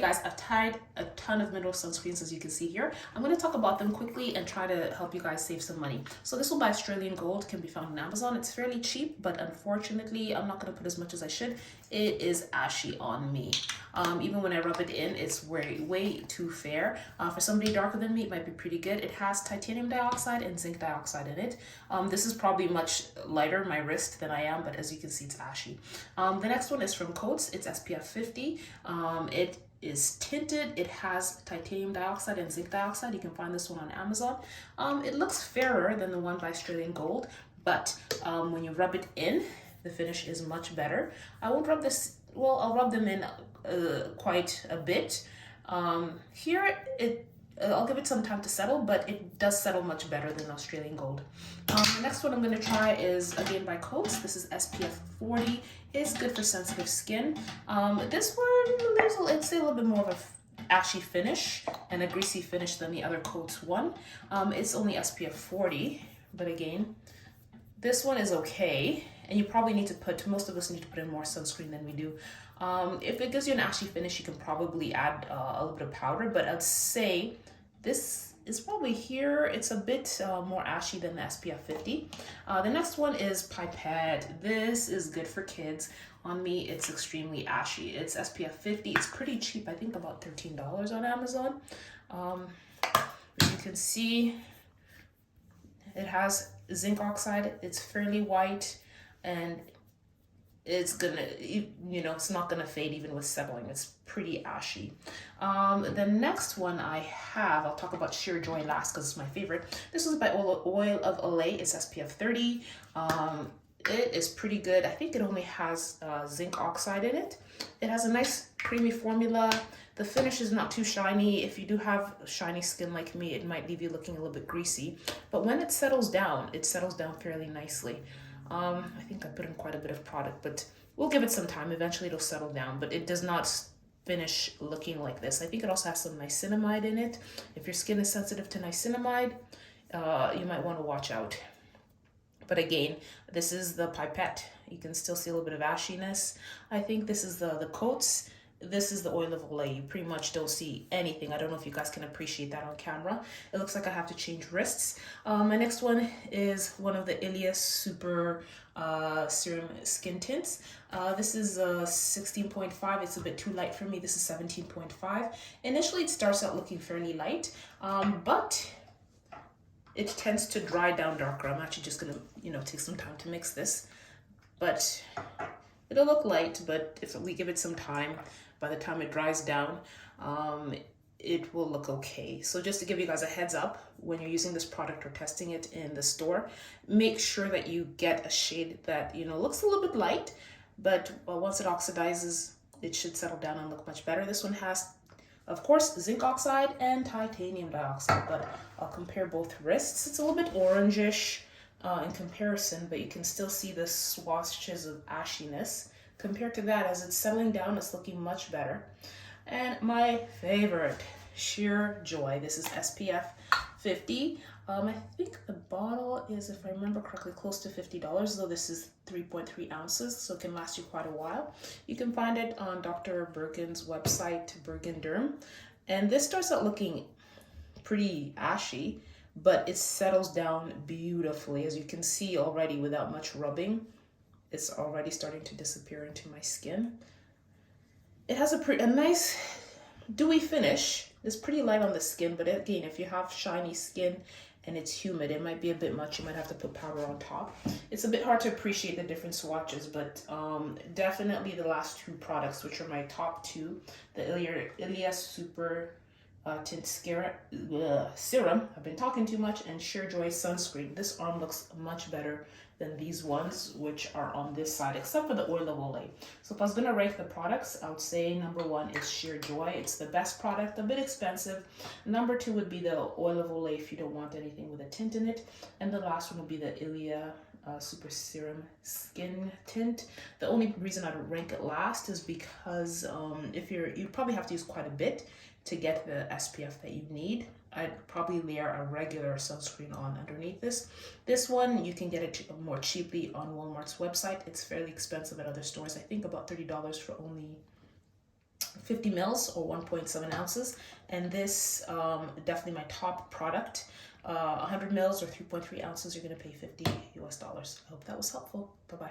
Guys, I've tried a ton of mineral sunscreens as you can see here. I'm going to talk about them quickly and try to help you guys save some money. So this one by Australian Gold can be found on Amazon. It's fairly cheap, but unfortunately I'm not going to put as much as I should. It is ashy on me. Even when I rub it in, it's way too fair. For somebody darker than me, it might be pretty good. It has titanium dioxide and zinc dioxide in it. This is probably much lighter my wrist than I am, but as you can see, it's ashy. The next one is from Coats. It's SPF 50. It is tinted. It has titanium dioxide and zinc dioxide. You can find this one on Amazon. It looks fairer than the one by Australian Gold, but when you rub it in, the finish is much better. I won't rub this, well, I'll rub them in quite a bit. Here, I'll give it some time to settle, but it does settle much better than Australian Gold. The next one I'm going to try is again by Coats. This is SPF 40. It's good for sensitive skin. This one, there's I'd say a little bit more of a ashy finish and a greasy finish than the other Coats one. It's only SPF 40, but again, this one is okay. And you probably need to most of us need to put in more sunscreen than we do. If it gives you an ashy finish, you can probably add a little bit of powder, but I'd say this is probably here. It's a bit more ashy than the SPF 50. The next one is Pipette. This is good for kids. On me, it's extremely ashy. It's SPF 50. It's pretty cheap. I think about $13 on Amazon. As you can see, it has zinc oxide. It's fairly white, and it's gonna, it's not gonna fade even with settling. It's pretty ashy. The next one I have, I'll talk about Sheer Joy last because it's my favorite. This is by Oil of Olay. It's SPF 30. It is pretty good. I think it only has zinc oxide in it. It has a nice creamy formula. The finish is not too shiny. If you do have shiny skin like me, it might leave you looking a little bit greasy. But when it settles down fairly nicely. I think I put in quite a bit of product, but we'll give it some time. Eventually it'll settle down, but it does not finish looking like this. I think it also has some niacinamide in it. If your skin is sensitive to niacinamide, you might want to watch out. But again, this is the Pipette. You can still see a little bit of ashiness. I think this is the Coats. This is the Oil of Olay. You pretty much don't see anything. I don't know if you guys can appreciate that on camera. It looks like I have to change wrists. My next one is one of the Ilia Super Serum Skin Tints. This is 16.5. It's a bit too light for me. This is 17.5. Initially, it starts out looking fairly light, but it tends to dry down darker. I'm actually just gonna, take some time to mix this, but it'll look light, but if we give it some time, by the time it dries down, it will look okay. So just to give you guys a heads up, when you're using this product or testing it in the store, make sure that you get a shade that, looks a little bit light, but once it oxidizes, it should settle down and look much better. This one has, of course, zinc oxide and titanium dioxide, but I'll compare both wrists. It's a little bit orangish in comparison, but you can still see the swatches of ashiness. Compared to that, as it's settling down, it's looking much better. And my favorite, Sheer Joy. This is SPF 50. I think the bottle is, if I remember correctly, close to $50, though this is 3.3 ounces, so it can last you quite a while. You can find it on Dr. Bergen's website, Bergen Derm. And this starts out looking pretty ashy, but it settles down beautifully. As you can see already, without much rubbing, it's already starting to disappear into my skin. It has a nice dewy finish. It's pretty light on the skin, but again, if you have shiny skin and it's humid, it might be a bit much. You might have to put powder on top. It's a bit hard to appreciate the different swatches, but definitely the last two products, which are my top two, the Ilia Super Tint Serum, I've been talking too much, and Sheer Joy Sunscreen. This arm looks much better than these ones, which are on this side, except for the Oil of Olay. So if I was gonna rank the products, I would say number one is Sheer Joy. It's the best product, a bit expensive. Number two would be the Oil of Olay if you don't want anything with a tint in it. And the last one would be the Ilia Super Serum Skin Tint. The only reason I'd rank it last is because you probably have to use quite a bit to get the SPF that you need. I'd probably layer a regular sunscreen on underneath this. This one, you can get it more cheaply on Walmart's website. It's fairly expensive at other stores. I think about $30 for only 50 mils or 1.7 ounces. And this definitely my top product. 100 mils or 3.3 ounces, you're gonna pay $50 US. I hope that was helpful. Bye-bye.